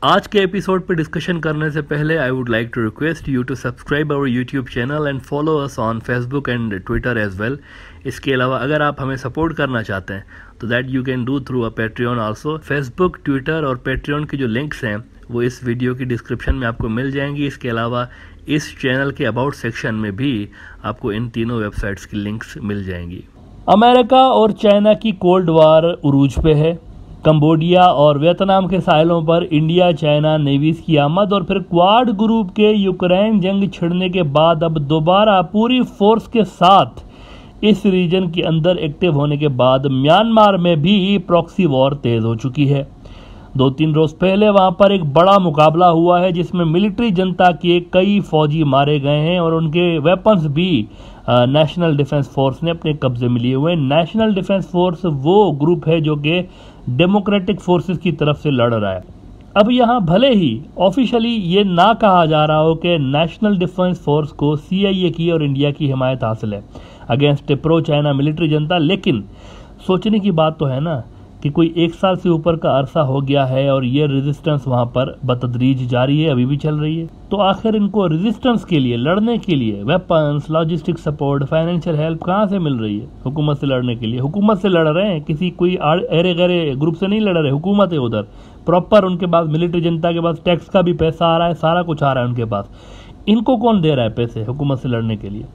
आज के एपिसोड पर डिस्कशन करने से पहले I would like to request you to subscribe our YouTube channel and follow us on Facebook and Twitter as well. इसके अलावा अगर आप हमें सपोर्ट करना चाहते हैं तो that you can do through a Patreon also. Facebook, Twitter और पेट्रियन की जो लिंक्स हैं वो इस वीडियो की डिस्क्रिप्शन में आपको मिल जाएंगी। इसके अलावा इस चैनल के अबाउट सेक्शन में भी आपको इन तीनों वेबसाइट्स की लिंक्स मिल जाएंगी। अमेरिका और चाइना की कोल्ड वार उरूज पे है। कंबोडिया और वियतनाम के साहिलों पर इंडिया चाइना नेवीज की आमद और फिर क्वाड ग्रुप के यूक्रेन जंग छिड़ने के बाद अब दोबारा पूरी फोर्स के साथ इस रीजन के अंदर एक्टिव होने के बाद म्यांमार में भी प्रॉक्सी वॉर तेज हो चुकी है। 2-3 रोज पहले वहां पर एक बड़ा मुकाबला हुआ है जिसमें मिलिट्री जनता के कई फौजी मारे गए हैं और उनके वेपन्स भी नेशनल डिफेंस फोर्स ने अपने कब्जे में लिए हुए हैं। नेशनल डिफेंस फोर्स वो ग्रुप है जो कि डेमोक्रेटिक फोर्सेस की तरफ से लड़ रहा है। अब यहाँ भले ही ऑफिशियली ये ना कहा जा रहा हो कि नेशनल डिफेंस फोर्स को CIA की और इंडिया की हिमायत हासिल है अगेंस्ट प्रो चाइना मिलिट्री जनता, लेकिन सोचने की बात तो है ना कि कोई 1 साल से ऊपर का अरसा हो गया है और ये रेजिस्टेंस वहाँ पर बतदरीज जारी है, अभी भी चल रही है। तो आखिर इनको रेजिस्टेंस के लिए, लड़ने के लिए weapons, logistic support, financial help कहाँ से मिल रही है? हुकूमत से लड़ने के लिए हुकूमत से लड़ रहे हैं, किसी कोई अरे गरे ग्रुप से नहीं लड़ रहे। हुकूमत है उधर प्रॉपर, उनके पास मिलिट्री जनता के पास टैक्स का भी पैसा आ रहा है, सारा कुछ आ रहा है उनके पास। इनको कौन दे रहा है पैसे हुकूमत से लड़ने के लिए?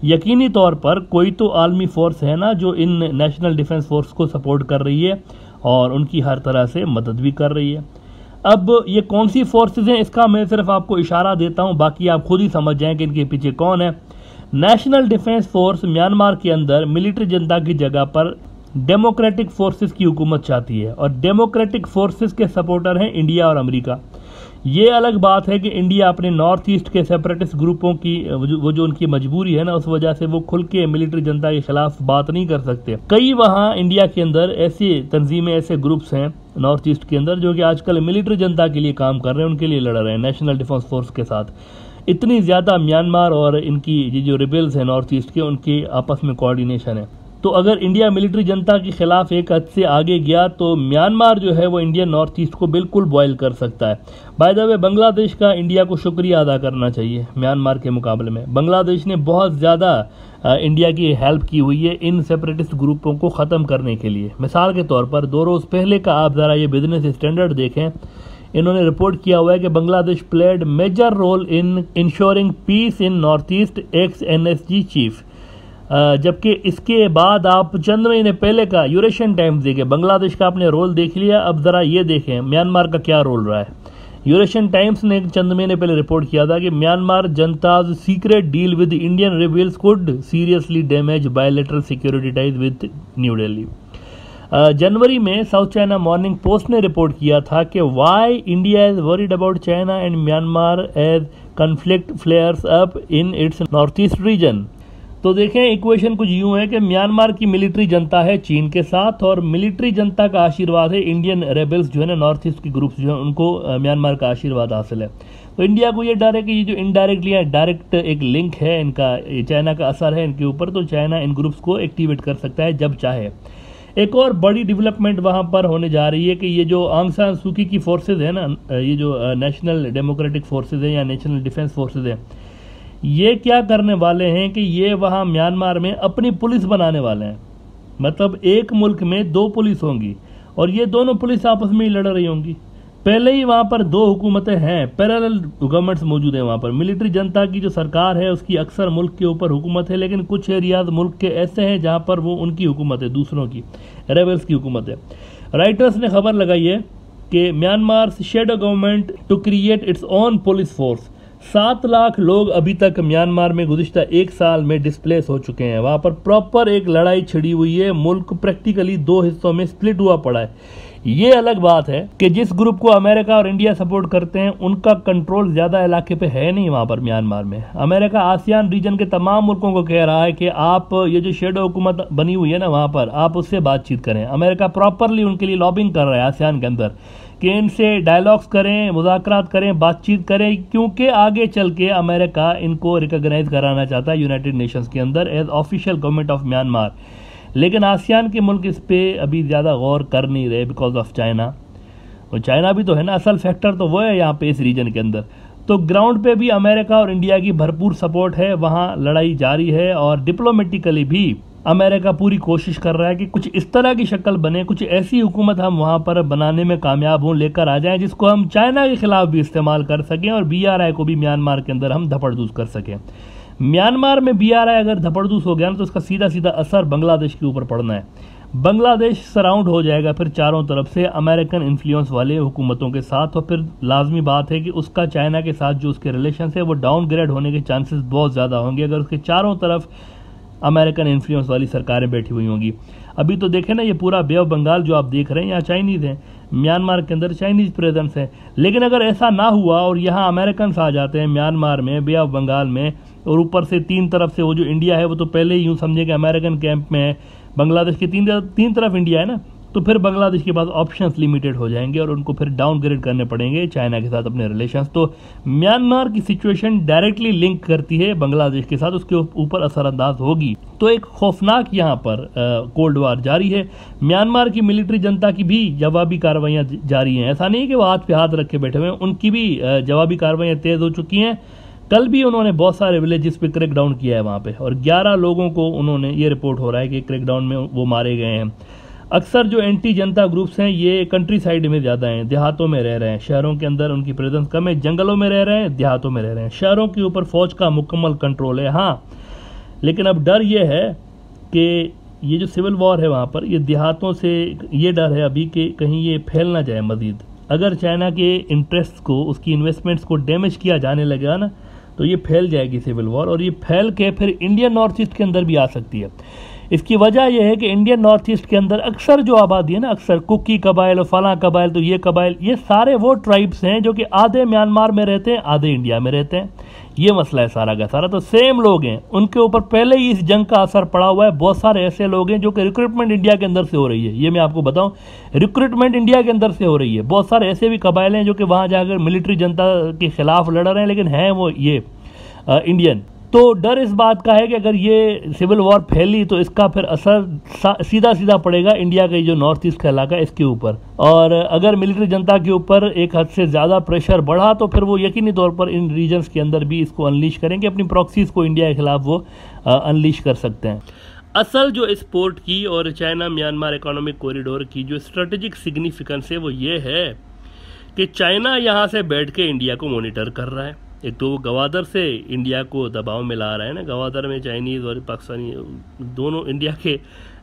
यकीनी तौर पर कोई तो आलमी फोर्स है ना जो इन नेशनल डिफेंस फोर्स को सपोर्ट कर रही है और उनकी हर तरह से मदद भी कर रही है। अब ये कौन सी फोर्सेस हैं इसका मैं सिर्फ आपको इशारा देता हूं, बाकी आप खुद ही समझ जाएं कि इनके पीछे कौन है। नेशनल डिफेंस फोर्स म्यांमार के अंदर मिलिट्री जनता की जगह पर डेमोक्रेटिक फोर्सेस की हुकूमत चाहती है और डेमोक्रेटिक फोर्सेस के सपोर्टर हैं इंडिया और अमेरिका। ये अलग बात है कि इंडिया अपने नॉर्थ ईस्ट के सेपरेटिस्ट ग्रुपों की वो जो उनकी मजबूरी है ना, उस वजह से वो खुल के मिलिट्री जनता के खिलाफ बात नहीं कर सकते। कई वहाँ इंडिया के अंदर ऐसी तंजीमें, ऐसे ग्रुप्स हैं नॉर्थ ईस्ट के अंदर जो कि आजकल मिलिट्री जनता के लिए काम कर रहे हैं, उनके लिए लड़ रहे हैं नेशनल डिफेंस फोर्स के साथ। इतनी ज़्यादा म्यांमार और इनकी ये जो रिबेल्स हैं नॉर्थ ईस्ट के, उनकी आपस में कोऑर्डिनेशन है। तो अगर इंडिया मिलिट्री जनता के खिलाफ एक हद से आगे गया तो म्यांमार जो है वो इंडियन नॉर्थ ईस्ट को बिल्कुल बॉयल कर सकता है। बाय द वे, बांग्लादेश का इंडिया को शुक्रिया अदा करना चाहिए म्यांमार के मुकाबले में। बांग्लादेश ने बहुत ज़्यादा इंडिया की हेल्प की हुई है इन सेपरेटिस्ट ग्रुपों को ख़त्म करने के लिए। मिसाल के तौर पर 2 रोज़ पहले का आप ज़रा ये बिजनेस स्टैंडर्ड देखें, इन्होंने रिपोर्ट किया हुआ है कि Bangladesh played major role in ensuring peace in North East, ex NSG chief. जबकि इसके बाद आप चंद महीने पहले का यूरेशियन टाइम्स देखें, बांग्लादेश का आपने रोल देख लिया, अब ज़रा ये देखें म्यांमार का क्या रोल रहा है। यूरेशियन टाइम्स ने चंद महीने पहले रिपोर्ट किया था कि Myanmar junta's secret deal with Indian rebels could seriously damage bilateral security ties with New Delhi. जनवरी में साउथ चाइना मॉर्निंग पोस्ट ने रिपोर्ट किया था कि why India is worried about China and Myanmar as conflict flares up in its north east region. तो देखें, equation कुछ यूं है कि म्यांमार की मिलिट्री जनता है चीन के साथ और मिलिट्री जनता का आशीर्वाद है इंडियन रेबल्स जो है ना, नॉर्थ ईस्ट की ग्रुप्स जो है उनको म्यांमार का आशीर्वाद हासिल है। तो इंडिया को ये डर है कि ये जो इनडायरेक्टली या डायरेक्ट एक लिंक है इनका, चाइना का असर है इनके ऊपर, तो चाइना इन ग्रुप्स को एक्टिवेट कर सकता है जब चाहे। एक और बड़ी डेवलपमेंट वहाँ पर होने जा रही है कि ये जो आंग सान सू की फोर्सेज है ना, ये जो नेशनल डेमोक्रेटिक फोर्सेज है या नेशनल डिफेंस फोर्सेज है, ये क्या करने वाले हैं कि ये वहाँ म्यांमार में अपनी पुलिस बनाने वाले हैं। मतलब एक मुल्क में 2 पुलिस होंगी और ये दोनों पुलिस आपस में ही लड़ रही होंगी। पहले ही वहाँ पर 2 हुकूमतें हैं, पैरेलल गवर्नमेंट्स मौजूद हैं वहाँ पर। मिलिट्री जनता की जो सरकार है उसकी अक्सर मुल्क के ऊपर हुकूमत है, लेकिन कुछ एरियाज मुल्क के ऐसे हैं जहाँ पर वो उनकी हुकूमत है, दूसरों की, रेबल्स की हुकूमत है। राइटर्स ने खबर लगाई है कि Myanmar shadow government to create its own police force. 7 lakh लोग अभी तक म्यांमार में गुज़िश्ता 1 साल में डिस्प्लेस हो चुके हैं। वहाँ पर प्रॉपर एक लड़ाई छिड़ी हुई है, मुल्क प्रैक्टिकली 2 हिस्सों में स्प्लिट हुआ पड़ा है। ये अलग बात है कि जिस ग्रुप को अमेरिका और इंडिया सपोर्ट करते हैं उनका कंट्रोल ज़्यादा इलाके पे है नहीं वहाँ पर म्यांमार में। अमेरिका आसियान रीजन के तमाम मुल्कों को कह रहा है कि आप ये जो शेडो हुकूमत बनी हुई है ना वहाँ पर, आप उससे बातचीत करें। अमेरिका प्रॉपरली उनके लिए लॉबिंग कर रहा है आसियान के अंदर कि इनसे डायलॉग्स करें, मुज़ाकरात करें, बातचीत करें, क्योंकि आगे चल के अमेरिका इनको रिकॉग्नाइज कराना चाहता है यूनाइटेड नेशंस के अंदर as official government of Myanmar. लेकिन आसियान के मुल्क इस पर अभी ज़्यादा गौर कर नहीं रहे बिकॉज ऑफ चाइना। और चाइना भी तो है ना, असल फैक्टर तो वो है यहाँ पे इस रीजन के अंदर। तो ग्राउंड पे भी अमेरिका और इंडिया की भरपूर सपोर्ट है, वहाँ लड़ाई जारी है और डिप्लोमेटिकली भी अमेरिका पूरी कोशिश कर रहा है कि कुछ इस तरह की शक्ल बने, कुछ ऐसी हुकूमत हम वहाँ पर बनाने में कामयाब हों, लेकर आ जाएं जिसको हम चाइना के खिलाफ भी इस्तेमाल कर सकें और BRI को भी म्यांमार के अंदर हम धपड़दूस कर सकें। म्यांमार में BRI अगर धपड़दूस हो गया ना तो उसका सीधा सीधा असर बांग्लादेश के ऊपर पड़ना है। बांग्लादेश सराउंड हो जाएगा फिर चारों तरफ से अमेरिकन इन्फ्लुएंस वाले हुकूमतों के साथ, और फिर लाजमी बात है कि उसका चाइना के साथ जो उसके रिलेशन है वो डाउनग्रेड होने के चांसेस बहुत ज़्यादा होंगे अगर उसके चारों तरफ अमेरिकन इन्फ्लुएंस वाली सरकारें बैठी हुई होंगी। अभी तो देखें ना, ये पूरा बे ऑफ बंगाल जो आप देख रहे हैं यहाँ चाइनीज़ हैं, म्यांमार के अंदर चाइनीज़ प्रेजेंस है। लेकिन अगर ऐसा ना हुआ और यहाँ अमेरिकन आ जाते हैं म्यांमार में, बे ऑफ बंगाल में, और ऊपर से तीन तरफ से वो जो इंडिया है वो तो पहले ही यूँ समझे कि अमेरिकन कैंप में है, बांग्लादेश की तीन तरफ इंडिया है ना, तो फिर बांग्लादेश के पास ऑप्शंस लिमिटेड हो जाएंगे और उनको फिर डाउनग्रेड करने पड़ेंगे चाइना के साथ अपने रिलेशंस। तो म्यांमार की सिचुएशन डायरेक्टली लिंक करती है बांग्लादेश के साथ, उसके ऊपर असरअंदाज होगी। तो एक खौफनाक यहाँ पर कोल्ड वार जारी है। म्यांमार की मिलिट्री जनता की भी जवाबी कार्रवाइयाँ जारी हैं, ऐसा नहीं है कि वो हाथ पे हाथ रख के बैठे हुए हैं, उनकी भी जवाबी कार्रवाइयाँ तेज़ हो चुकी हैं। कल भी उन्होंने बहुत सारे विलेजेस पे क्रैकडाउन किया है वहाँ पे, और 11 लोगों को उन्होंने, ये रिपोर्ट हो रहा है कि क्रैकडाउन में वो मारे गए हैं। अक्सर जो एंटी जनता ग्रुप्स हैं ये कंट्री साइड में ज़्यादा हैं, देहातों में रह रहे हैं, शहरों के अंदर उनकी प्रेजेंस कम है, जंगलों में रह रहे हैं, देहातों में रह रहे हैं। शहरों के ऊपर फौज का मुकम्मल कंट्रोल है, हाँ, लेकिन अब डर ये है कि ये जो सिविल वॉर है वहाँ पर, ये देहातों से ये डर है अभी कि कहीं ये फैल ना जाए मजीद। अगर चाइना के इंटरेस्ट को, उसकी इन्वेस्टमेंट्स को डैमेज किया जाने लगेगा ना तो ये फैल जाएगी सिविल वॉर, और ये फैल के फिर इंडियन नॉर्थ ईस्ट के अंदर भी आ सकती है। इसकी वजह यह है कि इंडियन नॉर्थ ईस्ट के अंदर अक्सर जो आबादी है ना, अक्सर कुकी कबाइल और फला कबाइल, तो ये कबाइल, ये सारे वो ट्राइब्स हैं जो कि आधे म्यांमार में रहते हैं, आधे इंडिया में रहते हैं। ये मसला है सारा का सारा। तो सेम लोग हैं, उनके ऊपर पहले ही इस जंग का असर पड़ा हुआ है। बहुत सारे ऐसे लोग हैं जो कि रिक्रूटमेंट इंडिया के अंदर से हो रही है, ये मैं आपको बताऊं, रिक्रूटमेंट इंडिया के अंदर से हो रही है। बहुत सारे ऐसे भी कबाइल हैं जो कि वहाँ जाकर मिलिट्री जनता के खिलाफ लड़ रहे हैं, लेकिन हैं वो ये इंडियन। तो डर इस बात का है कि अगर ये सिविल वॉर फैली तो इसका फिर असर सीधा सीधा पड़ेगा इंडिया का जो नॉर्थ ईस्ट का इलाका इसके ऊपर, और अगर मिलिट्री जनता के ऊपर एक हद से ज़्यादा प्रेशर बढ़ा तो फिर वो यकीनी तौर पर इन रीजन्स के अंदर भी इसको अनलीश करेंगे, अपनी प्रॉक्सीज को इंडिया के खिलाफ वो अनलीश कर सकते हैं। असल जो इस पोर्ट की और चाइना म्यांमार इकोनॉमिक कॉरिडोर की जो स्ट्रेटेजिक सिग्निफिकेंस है वो ये है कि चाइना यहाँ से बैठ के इंडिया को मॉनिटर कर रहा है। एक तो वो गवादर से इंडिया को दबाव में ला रहा है ना, गवादर में चाइनीज़ और पाकिस्तानी दोनों इंडिया के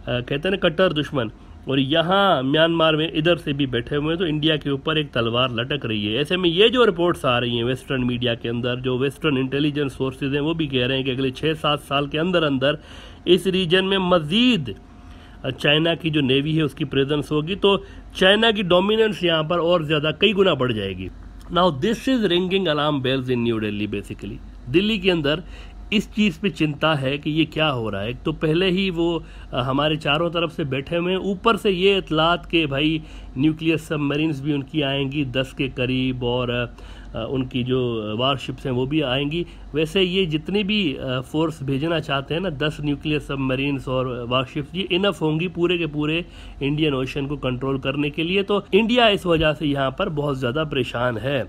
कहते हैं ना कट्टर दुश्मन, और यहाँ म्यांमार में इधर से भी बैठे हुए हैं, तो इंडिया के ऊपर एक तलवार लटक रही है। ऐसे में ये जो रिपोर्ट्स आ रही हैं वेस्टर्न मीडिया के अंदर, जो वेस्टर्न इंटेलिजेंस सोर्सेज हैं वो भी कह रहे हैं कि अगले 6-7 साल के अंदर अंदर इस रीजन में मज़ीद चाइना की जो नेवी है उसकी प्रेजेंस होगी, तो चाइना की डोमिनेंस यहाँ पर और ज़्यादा कई गुना बढ़ जाएगी। Now this is ringing alarm bells in New Delhi. Basically Delhi के अंदर इस चीज़ पे चिंता है कि ये क्या हो रहा है। तो पहले ही वो हमारे चारों तरफ से बैठे हुए हैं, ऊपर से ये इतलात के भाई न्यूक्लियर सबमरीन्स भी उनकी आएंगी 10 के करीब, और उनकी जो वारशिप्स हैं वो भी आएंगी। वैसे ये जितनी भी फोर्स भेजना चाहते हैं ना, 10 न्यूक्लियर सबमरीन्स और वारशिप्स, ये इनफ होंगी पूरे के पूरे इंडियन ओशन को कंट्रोल करने के लिए। तो इंडिया इस वजह से यहाँ पर बहुत ज़्यादा परेशान है।